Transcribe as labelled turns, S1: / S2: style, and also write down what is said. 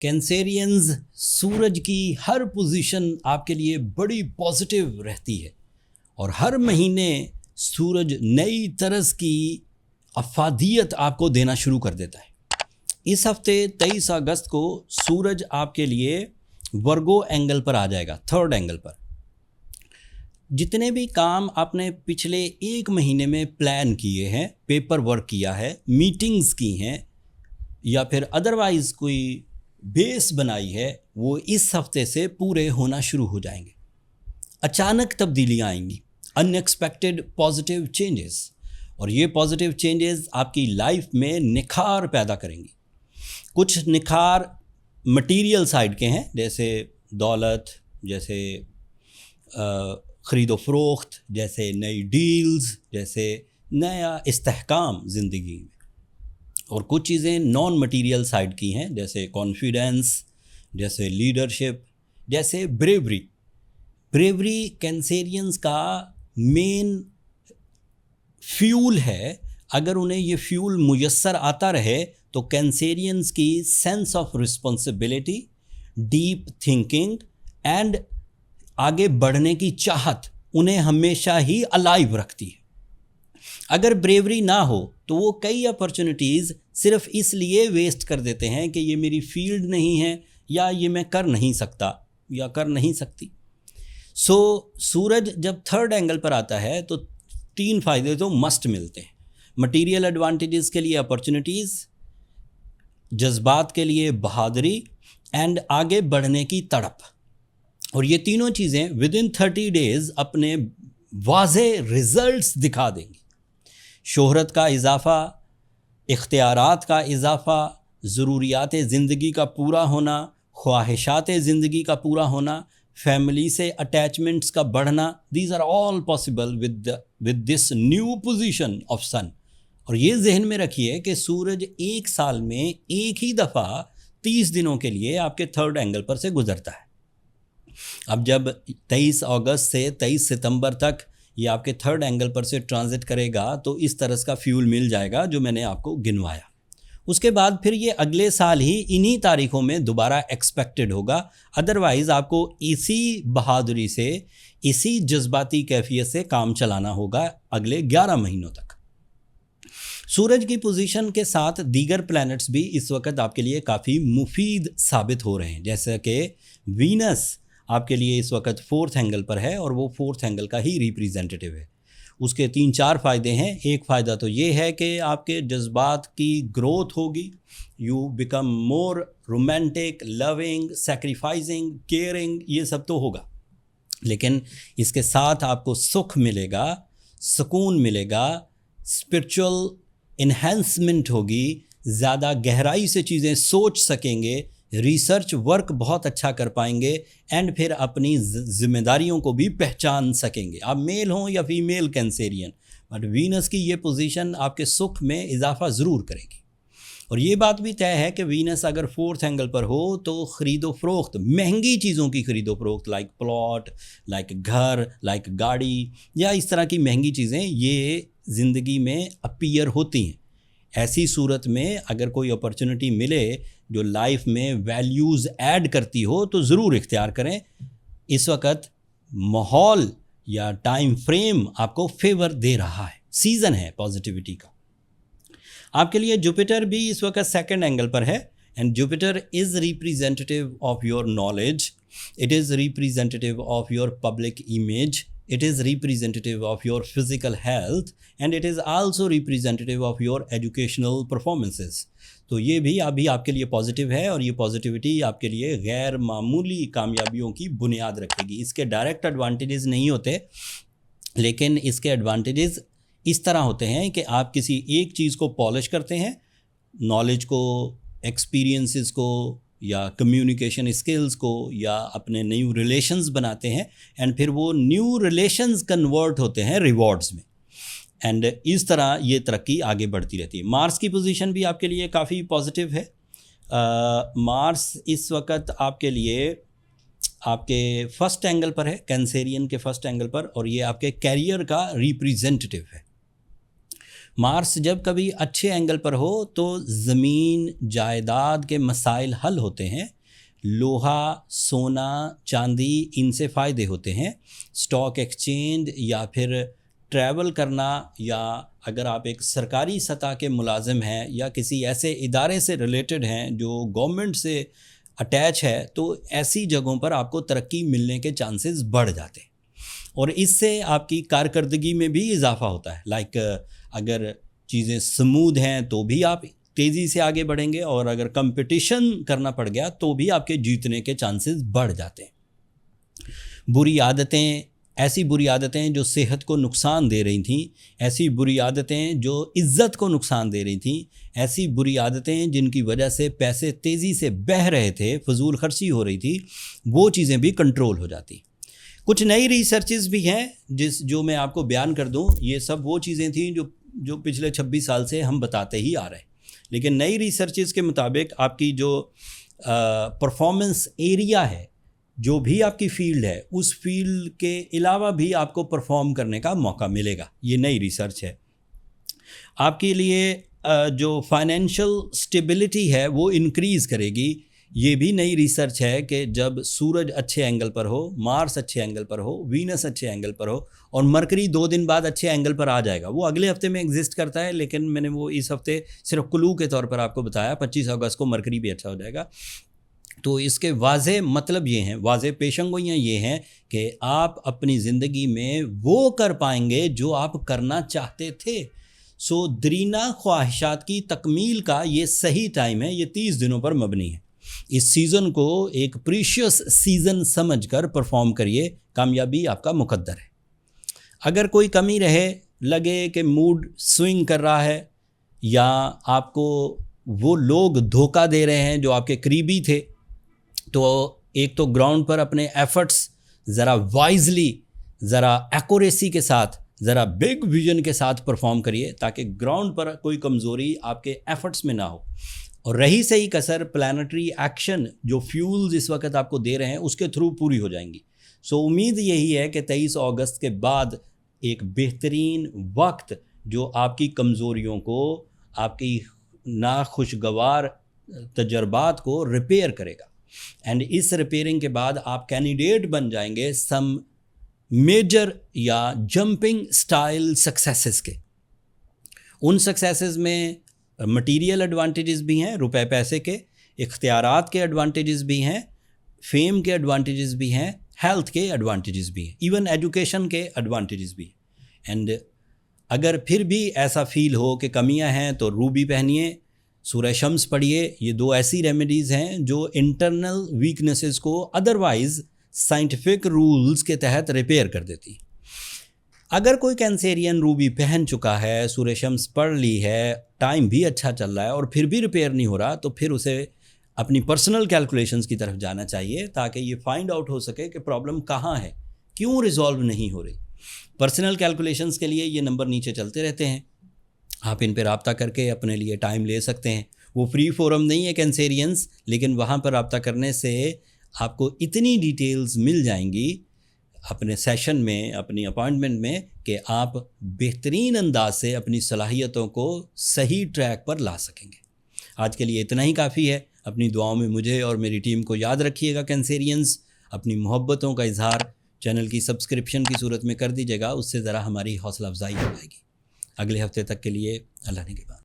S1: کینسیرینز، سورج کی ہر پوزیشن آپ کے لیے بڑی پازیٹیو رہتی ہے اور ہر مہینے سورج نئی طرز کی افادیت آپ کو دینا شروع کر دیتا ہے۔ اس ہفتے 23 اگست کو سورج آپ کے لیے ورگو اینگل پر آ جائے گا، تھرڈ اینگل پر۔ جتنے بھی کام آپ نے پچھلے ایک مہینے میں پلان کیے ہیں، پیپر ورک کیا ہے، میٹنگز کی ہیں یا پھر ادروائز کوئی بیس بنائی ہے، وہ اس ہفتے سے پورے ہونا شروع ہو جائیں گے۔ اچانک تبدیلیاں آئیں گی، ان ایکسپیکٹڈ پازیٹیو چینجز، اور یہ پازیٹیو چینجز آپ کی لائف میں نکھار پیدا کریں گی۔ کچھ نکھار مٹیریل سائڈ کے ہیں، جیسے دولت، جیسے خرید و فروخت، جیسے نئی ڈیلز، جیسے نیا استحکام زندگی میں، اور کچھ چیزیں نان مٹیریل سائڈ کی ہیں، جیسے کانفیڈنس، جیسے لیڈرشپ، جیسے بریوری۔ بریوری کینسیرینز کا مین فیول ہے۔ اگر انہیں یہ فیول میسر آتا رہے تو کینسیرینز کی sense of responsibility, deep thinking and آگے بڑھنے کی چاہت انہیں ہمیشہ ہی الائیو رکھتی ہے۔ اگر بریوری نہ ہو تو وہ کئی اپرچونٹیز صرف اس لیے ویسٹ کر دیتے ہیں کہ یہ میری فیلڈ نہیں ہے، یا یہ میں کر نہیں سکتا یا کر نہیں سکتی۔ سورج جب تھرڈ اینگل پر آتا ہے تو 3 فائدے تو مسٹ ملتے ہیں۔ مٹیریل ایڈوانٹیجز کے لیے اپرچونٹیز، جذبات کے لیے بہادری، اینڈ آگے بڑھنے کی تڑپ، اور یہ تینوں چیزیں ود ان 30 days اپنے واضح ریزلٹس دکھا دیں گی۔ شہرت کا اضافہ، اختیارات کا اضافہ، ضروریات زندگی کا پورا ہونا، خواہشات زندگی کا پورا ہونا، فیملی سے اٹیچمنٹس کا بڑھنا، these are all possible with this new position of sun. اور یہ ذہن میں رکھیے کہ سورج ایک سال میں ایک ہی دفعہ 30 دنوں کے لیے آپ کے تھرڈ اینگل پر سے گزرتا ہے۔ اب جب 23 اگست سے 23 ستمبر تک یہ آپ کے تھرڈ اینگل پر سے ٹرانزٹ کرے گا تو اس طرح کا فیول مل جائے گا جو میں نے آپ کو گنوایا۔ اس کے بعد پھر یہ اگلے سال ہی انہی تاریخوں میں دوبارہ ایکسپیکٹڈ ہوگا، ادروائز آپ کو اسی بہادری سے، اسی جذباتی کیفیت سے کام چلانا ہوگا اگلے 11 مہینوں تک۔ سورج کی پوزیشن کے ساتھ دیگر پلانٹس بھی اس وقت آپ کے لیے کافی مفید ثابت ہو رہے ہیں، جیسا کہ وینس آپ کے لیے اس وقت 4تھ اینگل پر ہے، اور وہ 4تھ اینگل کا ہی ریپریزنٹیٹیو ہے۔ اس کے 3-4 فائدے ہیں۔ ایک فائدہ تو یہ ہے کہ آپ کے جذبات کی گروتھ ہوگی، you become more romantic, loving, sacrificing, caring, یہ سب تو ہوگا، لیکن اس کے ساتھ آپ کو سکھ ملے گا، سکون ملے گا، اسپرچول انہینسمنٹ ہوگی، زیادہ گہرائی سے چیزیں سوچ سکیں گے، ریسرچ ورک بہت اچھا کر پائیں گے، اینڈ پھر اپنی ذمہ داریوں کو بھی پہچان سکیں گے، آپ میل ہوں یا فیمیل کینسیرین۔ بٹ وینس کی یہ پوزیشن آپ کے سکھ میں اضافہ ضرور کرے گی۔ اور یہ بات بھی طے ہے کہ وینس اگر 4تھ اینگل پر ہو تو خرید و فروخت، مہنگی چیزوں کی خرید و فروخت، لائک پلاٹ، لائک گھر، لائک گاڑی، یا اس طرح کی مہنگی چیزیں یہ زندگی میں اپیئر ہوتی ہیں۔ ایسی صورت میں اگر کوئی اپرچونٹی ملے جو لائف میں ویلیوز ایڈ کرتی ہو تو ضرور اختیار کریں۔ اس وقت ماحول یا ٹائم فریم آپ کو فیور دے رہا ہے، سیزن ہے پازیٹیوٹی کا۔ آپ کے لیے جوپیٹر بھی اس وقت 2nd اینگل پر ہے، and Jupiter is representative of your knowledge, it is representative of your public image, it is representative of your physical health, and it is also representative of your educational performances۔ تو یہ بھی ابھی آپ کے لیے positive ہے، اور یہ پازیٹیوٹی آپ کے لیے غیر معمولی کامیابیوں کی بنیاد رکھے گی۔ اس کے ڈائریکٹ ایڈوانٹیجز نہیں ہوتے، لیکن اس کے ایڈوانٹیجز اس طرح ہوتے ہیں کہ آپ کسی ایک چیز کو پالش کرتے ہیں، نالج کو، ایکسپیرینسز کو، یا کمیونیکیشن اسکلز کو، یا اپنے نیو ریلیشنز بناتے ہیں، اینڈ پھر وہ نیو ریلیشنز کنورٹ ہوتے ہیں ریوارڈز میں، اینڈ اس طرح یہ ترقی آگے بڑھتی رہتی ہے۔ مارس کی پوزیشن بھی آپ کے لیے کافی پازیٹیو ہے۔ مارس اس وقت آپ کے لیے آپ کے 1st اینگل پر ہے، کینسیرین کے 1st اینگل پر، اور یہ آپ کے کیریئر کا ریپریزنٹیو ہے۔ مارس جب کبھی اچھے اینگل پر ہو تو زمین جائیداد کے مسائل حل ہوتے ہیں، لوہا، سونا، چاندی ان سے فائدے ہوتے ہیں، اسٹاک ایکسچینج یا پھر ٹریول کرنا، یا اگر آپ ایک سرکاری سطح کے ملازم ہیں یا کسی ایسے ادارے سے ریلیٹڈ ہیں جو گورنمنٹ سے اٹیچ ہے، تو ایسی جگہوں پر آپ کو ترقی ملنے کے چانسز بڑھ جاتے ہیں، اور اس سے آپ کی کارکردگی میں بھی اضافہ ہوتا ہے۔ لائک اگر چیزیں سمودھ ہیں تو بھی آپ تیزی سے آگے بڑھیں گے، اور اگر کمپٹیشن کرنا پڑ گیا تو بھی آپ کے جیتنے کے چانسز بڑھ جاتے ہیں۔ بری عادتیں، ایسی بری عادتیں جو صحت کو نقصان دے رہی تھیں، ایسی بری عادتیں جو عزت کو نقصان دے رہی تھیں، ایسی بری عادتیں جن کی وجہ سے پیسے تیزی سے بہہ رہے تھے، فضول خرچی ہو رہی تھی، وہ چیزیں بھی کنٹرول ہو جاتی۔ کچھ نئی ریسرچز بھی ہیں جو میں آپ کو بیان کر دوں۔ یہ سب وہ چیزیں تھیں جو پچھلے 26 سال سے ہم بتاتے ہی آ رہے ہیں، لیکن نئی ریسرچز کے مطابق آپ کی جو پرفارمنس ایریا ہے، جو بھی آپ کی فیلڈ ہے، اس فیلڈ کے علاوہ بھی آپ کو پرفارم کرنے کا موقع ملے گا۔ یہ نئی ریسرچ ہے۔ آپ کے لیے جو فائنینشیل سٹیبلٹی ہے وہ انکریز کرے گی۔ یہ بھی نئی ریسرچ ہے کہ جب سورج اچھے اینگل پر ہو، مارس اچھے اینگل پر ہو، وینس اچھے اینگل پر ہو، اور مرکری 2 دن بعد اچھے اینگل پر آ جائے گا۔ وہ اگلے ہفتے میں ایگزسٹ کرتا ہے، لیکن میں نے وہ اس ہفتے صرف کلو کے طور پر آپ کو بتایا۔ 25 اگست کو مرکری بھی اچھا ہو جائے گا۔ تو اس کے واضح مطلب یہ ہیں، واضح پیشنگوئیاں یہ ہیں کہ آپ اپنی زندگی میں وہ کر پائیں گے جو آپ کرنا چاہتے تھے۔ درینہ خواہشات کی تکمیل کا یہ صحیح ٹائم ہے۔ یہ 30 دنوں پر مبنی ہے۔ اس سیزن کو ایک پریشیس سیزن سمجھ کر پرفارم کریے، کامیابی آپ کا مقدر ہے۔ اگر کوئی کمی رہے، لگے کہ موڈ سوئنگ کر رہا ہے، یا آپ کو وہ لوگ دھوکہ دے رہے ہیں جو آپ کے قریبی تھے، تو ایک تو گراؤنڈ پر اپنے ایفرٹس ذرا وائزلی، ذرا ایکوریسی کے ساتھ، ذرا بگ ویژن کے ساتھ پرفارم کریے، تاکہ گراؤنڈ پر کوئی کمزوری آپ کے ایفرٹس میں نہ ہو۔ اور رہی صحیح کسر پلانٹری ایکشن جو فیولز اس وقت آپ کو دے رہے ہیں، اس کے تھرو پوری ہو جائیں گی۔ امید یہی ہے کہ 23 اگست کے بعد ایک بہترین وقت جو آپ کی کمزوریوں کو، آپ کی ناخوشگوار تجربات کو ریپیئر کرے گا، اینڈ اس ریپیئرنگ کے بعد آپ کینڈیڈیٹ بن جائیں گے سم میجر یا جمپنگ سٹائل سکسیسز کے۔ ان سکسیسز میں مٹیریل ایڈوانٹیجز بھی ہیں، روپے پیسے کے، اختیارات کے ایڈوانٹیجز بھی ہیں، فیم کے ایڈوانٹیجز بھی ہیں، ہیلتھ کے ایڈوانٹیجز بھی ہیں، ایون ایجوکیشن کے ایڈوانٹیجز بھی ہیں۔ اینڈ اگر پھر بھی ایسا فیل ہو کہ کمیاں ہیں تو روبی پہنیے، سورہ شمس پڑھیے۔ یہ 2 ایسی ریمیڈیز ہیں جو انٹرنل ویکنسز کو ادروائز سائنٹیفک رولز کے تحت ریپیئر کر دیتی۔ اگر کوئی کینسیرین روبی پہن چکا ہے، سورہ شمس پڑھ لی ہے، ٹائم بھی اچھا چل رہا ہے، اور پھر بھی ریپیئر نہیں ہو رہا، تو پھر اسے اپنی پرسنل کیلکولیشنز کی طرف جانا چاہیے، تاکہ یہ فائنڈ آؤٹ ہو سکے کہ پرابلم کہاں ہے، کیوں ریزالو نہیں ہو رہی۔ پرسنل کیلکولیشنز کے لیے یہ نمبر نیچے چلتے رہتے ہیں، آپ ان پہ رابطہ کر کے اپنے لیے ٹائم لے سکتے ہیں۔ وہ فری فورم نہیں ہے کینسیرینز، لیکن وہاں پر رابطہ کرنے سے آپ کو اتنی ڈیٹیلز مل جائیں گی اپنے سیشن میں، اپنی اپائنٹمنٹ میں، کہ آپ بہترین انداز سے اپنی صلاحیتوں کو صحیح ٹریک پر لا سکیں گے۔ آج کے لیے اتنا ہی کافی ہے۔ اپنی دعاؤں میں مجھے اور میری ٹیم کو یاد رکھیے گا کینسیرینز۔ اپنی محبتوں کا اظہار چینل کی سبسکرپشن کی صورت میں کر دیجیے گا، اس سے ذرا ہماری حوصلہ افزائی ہو جائے گی۔ اگلے ہفتے تک کے لیے اللہ نے کے بعد۔